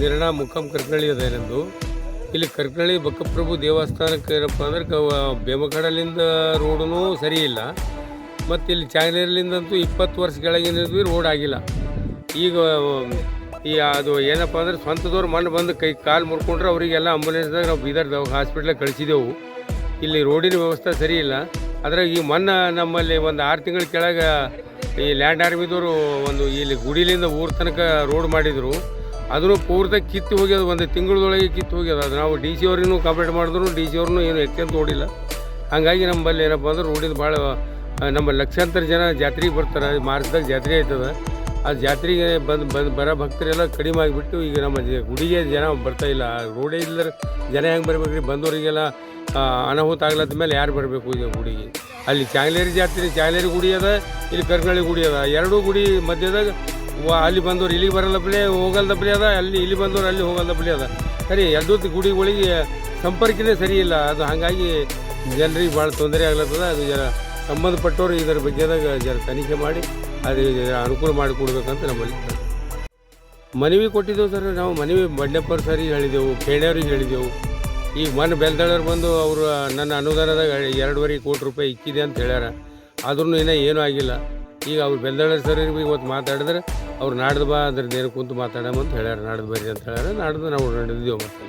ನಿರ್ಣಾ ಮುಖಂ ಕರ್ಕಳಿ ಅದ ಏನಂದು ಇಲ್ಲಿ ಕರ್ಕಳಿ ಬಕ್ಕಪ್ರಭು ದೇವಸ್ಥಾನಕ್ಕೆ ಏನಪ್ಪ ಅಂದ್ರೆ ಬೇಮಕಡಲಿಂದ ರೋಡೂ ಸರಿ ಇಲ್ಲ. ಮತ್ತು ಇಲ್ಲಿ ಚಾಂಗ್ಲೇರ್ಲಿಂದಂತೂ 20 ವರ್ಷ ಕೆಳಗಿನ ರೋಡ್ ಆಗಿಲ್ಲ. ಈಗ ಅದು ಏನಪ್ಪ ಅಂದ್ರೆ ಸ್ವಂತದವ್ರು ಮಣ್ಣು ಬಂದು ಕೈ ಕಾಲು ಮುರ್ಕೊಂಡ್ರೆ ಅವರಿಗೆಲ್ಲ ಆಂಬುಲೆನ್ಸ್ದಾಗ ನಾವು ಬೀದರ್ ಹಾಸ್ಪಿಟ್ಲಿಗೆ ಕಳಿಸಿದೆವು. ಇಲ್ಲಿ ರೋಡಿನ ವ್ಯವಸ್ಥೆ ಸರಿ ಇಲ್ಲ. ಅದ್ರಾಗ ಈ ಮೊನ್ನೆ ನಮ್ಮಲ್ಲಿ ಒಂದು 6 ತಿಂಗಳ ಕೆಳಗೆ ಈ ಲ್ಯಾಂಡ್ ಆರ್ಮಿದವರು ಒಂದು ಇಲ್ಲಿ ಗುಡಿಲಿಂದ ಊರ ತನಕ ರೋಡ್ ಮಾಡಿದರು. ಅದನ್ನು ಪೂರ್ತಿ ಕಿತ್ತು ಹೋಗ್ಯದ, ಒಂದು ತಿಂಗಳದೊಳಗೆ ಕಿತ್ತು ಹೋಗ್ಯದ. ಅದು ನಾವು ಡಿ ಸಿ ಅವ್ರಿಗೂ ಕಂಪ್ಲೇಂಟ್ ಮಾಡಿದ್ರು, ಡಿ ಸಿ ಅವ್ರನ್ನೂ ಏನು ಎಕ್ಕೆಂತ ನೋಡಿಲ್ಲ. ಹಾಗಾಗಿ ನಮ್ಮಲ್ಲಿ ಏನಪ್ಪ ಅಂದ್ರೆ ರೋಡಿಂದ ಭಾಳ ನಮ್ಮ ಲಕ್ಷಾಂತರ ಜನ ಜಾತ್ರೆಗೆ ಬರ್ತಾರೆ. ಮಾರ್ಚ್ದಾಗ ಜಾತ್ರೆ ಆಯ್ತದ. ಆ ಜಾತ್ರೆಗೆ ಬರೋ ಭಕ್ತರೆಲ್ಲ ಕಡಿಮೆ ಆಗಿಬಿಟ್ಟು ಈಗ ನಮ್ಮ ಗುಡಿಗೆ ಜನ ಬರ್ತಾಯಿಲ್ಲ. ರೋಡೇ ಇಲ್ಲದ್ರೆ ಜನ ಹೆಂಗೆ ಬರ್ಬೇಕು ರೀ? ಬಂದವರಿಗೆಲ್ಲ ಅನಾಹುತ ಆಗ್ಲತ್ತ ಮೇಲೆ ಯಾರು ಬರಬೇಕು ಈಗ ಗುಡಿಗೆ? ಅಲ್ಲಿ ಚಾಂಗ್ಲೇರಿ ಜಾತ್ರೆ, ಚಾಂಗ್ಲೇರಿ ಗುಡಿ ಅದ, ಇಲ್ಲಿ ಕರ್ಕಳಿ ಗುಡಿ ಅದ. ಎರಡೂ ಗುಡಿ ಮಧ್ಯದಾಗ ಅಲ್ಲಿ ಬಂದವ್ರು ಇಲ್ಲಿಗೆ ಬರಲ್ಲಪ್ಪಲೆ ಹೋಗಲ್ದಪ್ಪಲೆ ಅದ, ಇಲ್ಲಿ ಬಂದವ್ರು ಅಲ್ಲಿ ಹೋಗಲ್ದಪ್ಪಲೆ ಅದ. ಸರಿ, ಎರಡೂ ಗುಡಿಗಳಿಗೆ ಸಂಪರ್ಕನೇ ಸರಿ ಇಲ್ಲ. ಅದು ಹಾಗಾಗಿ ಜನರಿಗೆ ಭಾಳ ತೊಂದರೆ ಆಗ್ಲತ್ತದ. ಅದು ಜರ ಸಂಬಂಧಪಟ್ಟವರು ಇದರ ಬಗ್ಗೆದಾಗ ಜರ ತನಿಖೆ ಮಾಡಿ ಅದು ಅನುಕೂಲ ಮಾಡಿಕೊಡ್ಬೇಕಂತ ನಮ್ಮಲ್ಲಿ ಮನವಿ ಕೊಟ್ಟಿದ್ದೆವು ಸರ್. ನಾವು ಮನವಿ ಬಂಡೆಪ್ಪರ್ ಸರಿಗೆ ಹೇಳಿದೆವು, ಖೇಣಿಯವ್ರಿಗೆ ಹೇಳಿದೆವು. ಈಗ ಮೊನ್ನೆ ಬೆಲ್ದಳರು ಬಂದು ಅವರು ನನ್ನ ಅನುದಾನದಾಗ 2.5 ಕೋಟಿ ರೂಪಾಯಿ ಇಕ್ಕಿದೆ ಅಂತ ಹೇಳ್ಯಾರ. ಆದ್ರೂ ಇನ್ನೂ ಏನೂ ಆಗಿಲ್ಲ. ಈಗ ಅವ್ರು ಬೆಲ್ದಳ ಸರ್ ಇವತ್ತು ಮಾತಾಡಿದ್ರೆ ಅವ್ರು ನಾಡ್ದು ಬಾ ಅದ್ರದ್ದು ಏನು ಕುಂತು ಮಾತಾಡಮ್ಮ ಅಂತ ಹೇಳ್ಯಾರ. ನಾಡ್ದು ಬರ್ರಿ ಅಂತ ಹೇಳ್ಯಾರ. ನಾಡ್ದು ನಾವು ನಡೆದಿದ್ದೇವೆ ಮತ್ತೆ.